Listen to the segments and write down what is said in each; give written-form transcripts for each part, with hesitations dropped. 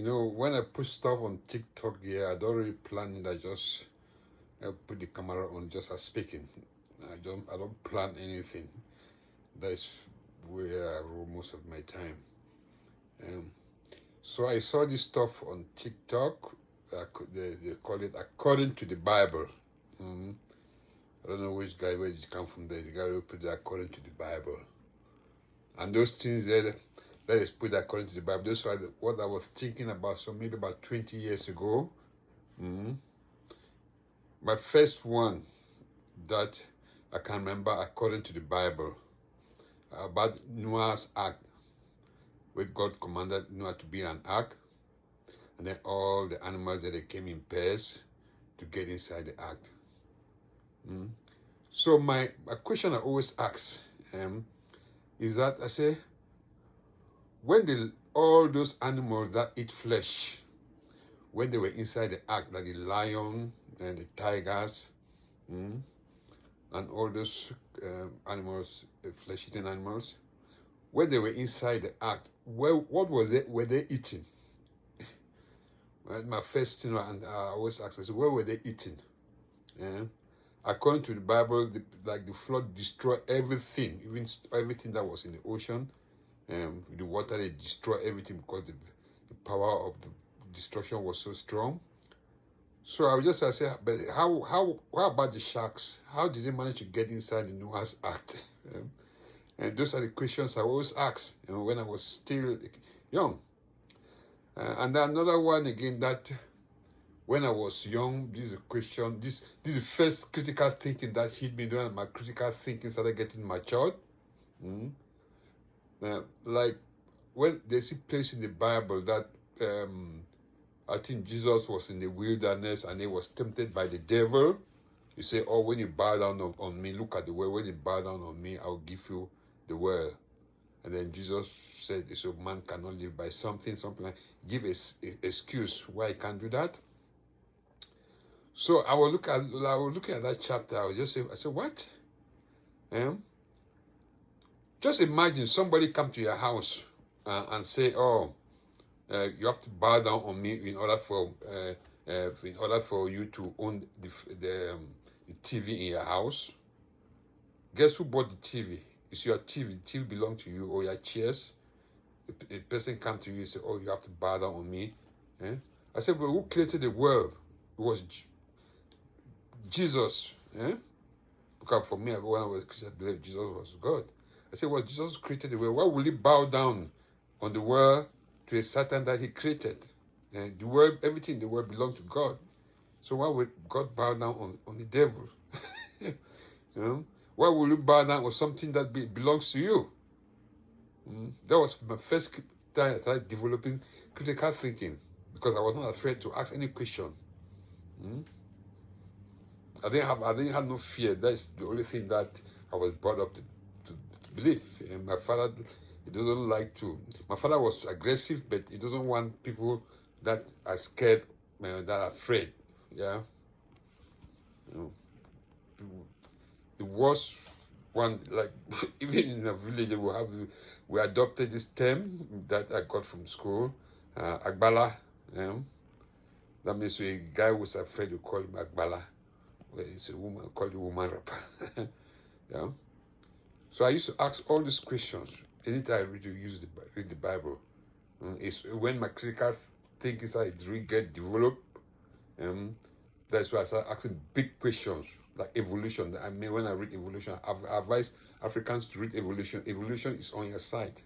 You know, when I put stuff on TikTok, I don't really plan it. I just put the camera on just as speaking. I don't plan anything. That's where I roll most of my time. Um, so I saw this stuff on TikTok. They call it according to the Bible. Mm. I don't know which guy where it come from. There, the guy who put it according to the Bible, and those things there. That is put according to the Bible. Those are what I was thinking about. So maybe about 20 years ago. Mm. My first one that I can remember according to the Bible about Noah's Ark, where God commanded Noah to build an ark, and then all the animals that they came in pairs to get inside the ark. So my question I always ask is that I say, when all those animals that eat flesh, when they were inside the ark, like the lion and the tigers, and all those animals, flesh-eating animals, when they were inside the ark, what was it? Were they eating? My first thing, and I always ask, I said, where were they eating? According to the Bible, the flood destroyed everything, even everything that was in the ocean. The water, they destroyed everything because the power of the destruction was so strong. So I would just say, but how about the sharks? How did they manage to get inside the Noah's Ark? And those are the questions I always ask, when I was still young. And then another one again, that when I was young, this is a question. This is the first critical thinking that hit me when my critical thinking started getting matured. Like when there's a place in the Bible that I think Jesus was in the wilderness and he was tempted by the devil. You say, oh, when you bow down on me, look at the world. When you bow down on me, I'll give you the world. And then Jesus said, so man cannot live by something like, give an excuse why he can't do that. So I was looking at that chapter. I said, what? Just imagine somebody come to your house and say, oh, you have to bow down on me in order for you to own the TV in your house. Guess who bought the TV? It's your TV. The TV belongs to you, or your chairs. A person come to you and say, oh, you have to bow down on me. I said, well, who created the world? It was Jesus. Because for me, when I was a Christian, I believed Jesus was God. I said, well, Jesus created the world. Why will he bow down on the world to a Satan that he created? The world, everything in the world belongs to God. So why would God bow down on the devil? Why will you bow down on something that belongs to you? That was my first time I started developing critical thinking, because I was not afraid to ask any question. I didn't have no fear. That's the only thing that I was brought up to believe. And my father, he doesn't like to. My father was aggressive, but he doesn't want people that are scared, that are afraid. Yeah. The worst one, like even in the village, we adopted this term that I got from school, Agbala. That means a guy who's afraid, you call him Agbala. Well, it's a woman, called the woman rapper. Yeah. So I used to ask all these questions anytime I read the Bible. It's when my critical thinking started to get developed. That's why I started asking big questions like evolution. I mean, when I read evolution, I advise Africans to read evolution. Evolution is on your side.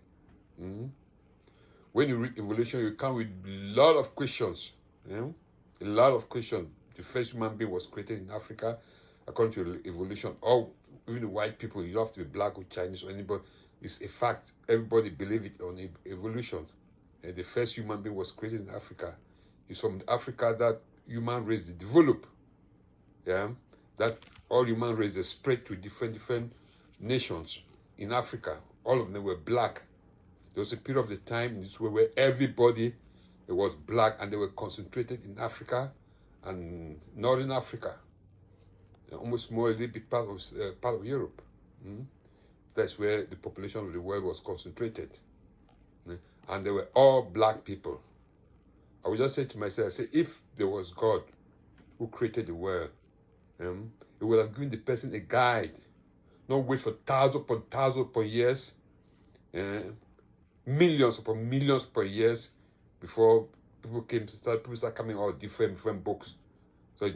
When you read evolution, you come with a lot of questions. A lot of questions. The first human being was created in Africa according to evolution. Or even the white people, you don't have to be black or Chinese or anybody. It's a fact. Everybody believes it on evolution. The first human being was created in Africa. It's from Africa that human race developed. Yeah, that all human races spread to different nations in Africa. All of them were black. There was a period of the time in this way where everybody was black, and they were concentrated in Africa and Northern Africa, almost more a little bit part of Europe. That's where the population of the world was concentrated. And they were all black people. I would just say to myself, I say, if there was God who created the world, he would have given the person a guide, not wait for thousands upon years, millions upon millions upon years before people start coming out different books. So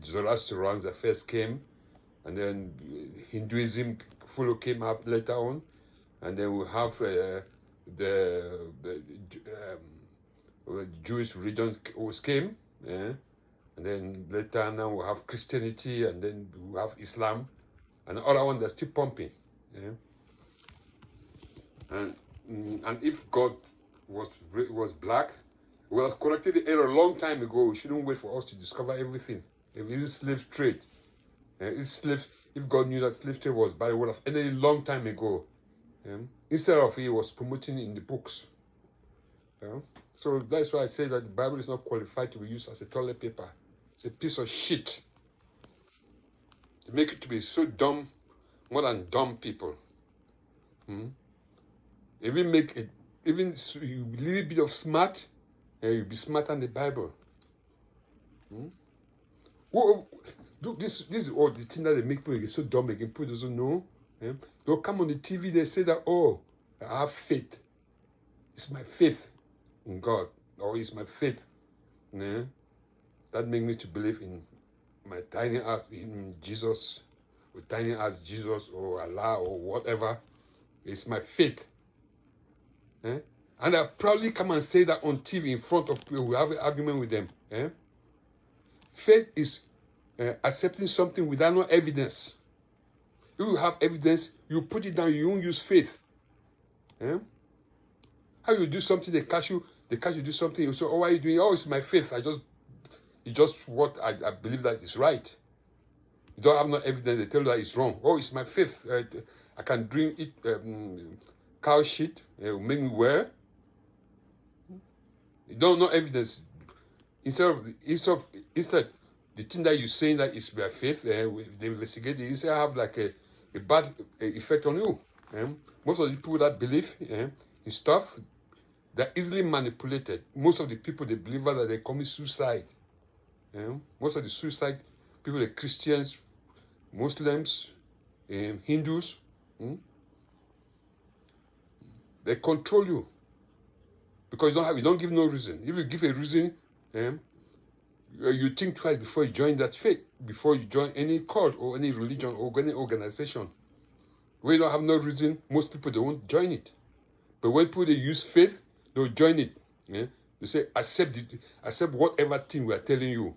Zoroastrians first came, and then Hinduism came up later on, and then we have the Jewish religion came, and then later now we have Christianity, and then we have Islam, and the other one that's still pumping. And if God was black, we would have corrected the error a long time ago. We shouldn't wait for us to discover everything. Even slave trade, if God knew that slave trade was bad, he would have ended it a long time ago. Instead of he was promoting it in the books. So that's why I say that the Bible is not qualified to be used as a toilet paper. It's a piece of shit. They make it to be so dumb, more than dumb people. Even make it, even a little bit of smart, you'll be smarter than the Bible. Look, this is all the thing that they make people get so dumb. They can put doesn't know. They'll come on the TV. They say that, oh, I have faith. It's my faith in God, or it's my faith. That makes me to believe in my tiny ass, in Jesus, or tiny ass Jesus, or Allah, or whatever. It's my faith. And I'll probably come and say that on TV in front of people. We have an argument with them. Faith is accepting something without no evidence. If you have evidence, you put it down. You won't use faith. How you do something, they catch you do something. You say, oh, why are you doing? Oh, it's my faith. It's just what I believe that is right. You don't have no evidence. They tell you that it's wrong. Oh, it's my faith. I can eat cow shit. It will make me well. You don't know evidence. Instead, the thing that you're saying that is by faith, they investigate it. Instead, have like a bad effect on you. Most of the people that believe in stuff, they're easily manipulated. Most of the people, they believe that they commit suicide. Most of the suicide people, the Christians, Muslims, Hindus, they control you because you don't give no reason. If you give a reason, you think twice before you join that faith, before you join any cult or any religion or any organization. When you don't have no reason, most people, they won't join it. But when people, they use faith, they'll join it. They say, accept whatever thing we are telling you.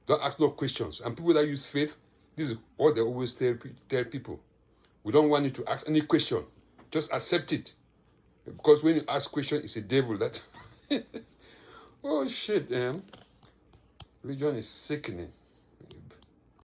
Don't ask no questions. And people that use faith, this is what they always tell people. We don't want you to ask any question. Just accept it. Because when you ask question, it's a devil that... Oh, shit, Religion is sickening.